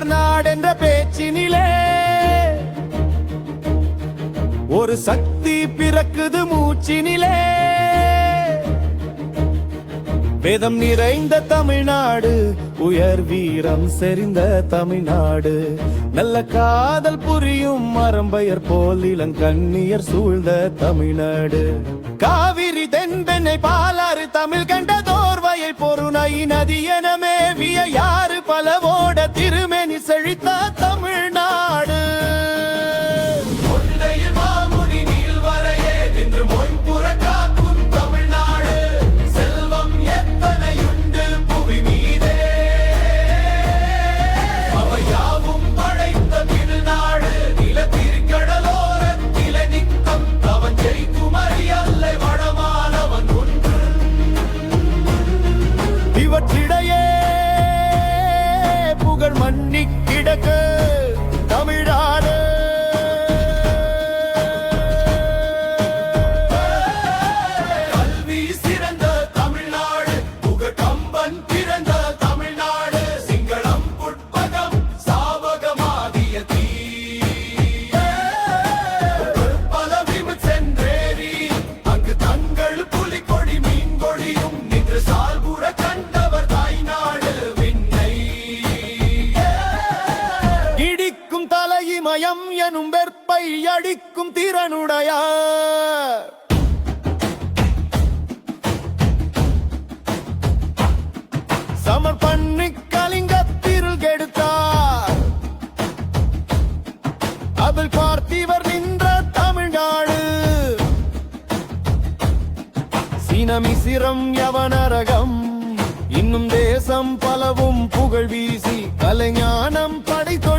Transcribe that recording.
உயர்நாடென்ற பேச்சினிலே ஒரு சக்தி பிறக்குது மூச்சினிலே. வேதம் நிறைந்த தமிழ்நாடு, உயர் வீரம் செறிந்த தமிழ்நாடு, நல்ல காதல் புரியும் மரம்பயர் போல் இளங்கண்ணியர் சூழ்ந்த தமிழ்நாடு. காவிரி தென்பெண்ணை பாலாறு தமிழ் கண்ட தோர்வையை பொருணை நதி என மேவிய யாரு பலவோட திருமேனி செழித்த தமிழ்நாடு. இவற்றிடையே புகழ் மன்னி கிடக்கு தமிழ்நாடு. கல்வி சிறந்த தமிழ்நாடு, புகழ் கம்பன் பிறந்த தமிழ்நாடு, சிங்களம் புட்பகம் சாவகமாகிய தீ பல விமு சென்றேறி அங்கு தங்கள் புலிகொடி மீன்கொடியும் நின்று சால்புற கண்டவர் தாய்நாடு விண்ணை. இடிக்கும் தலைமயம் எனும் வெற்பை அடிக்கும் திறனுடைய சமர் பண்ணி கலிங்கத்திருள் கெடுத்தார். அதில் பார்த்திவர் நின்ற தமிழ்நாடு. சீனமிசிரம் யவனரகம் இன்னும் தேசம் பலவும் புகழ் வீசி கலைஞானம் படைத்த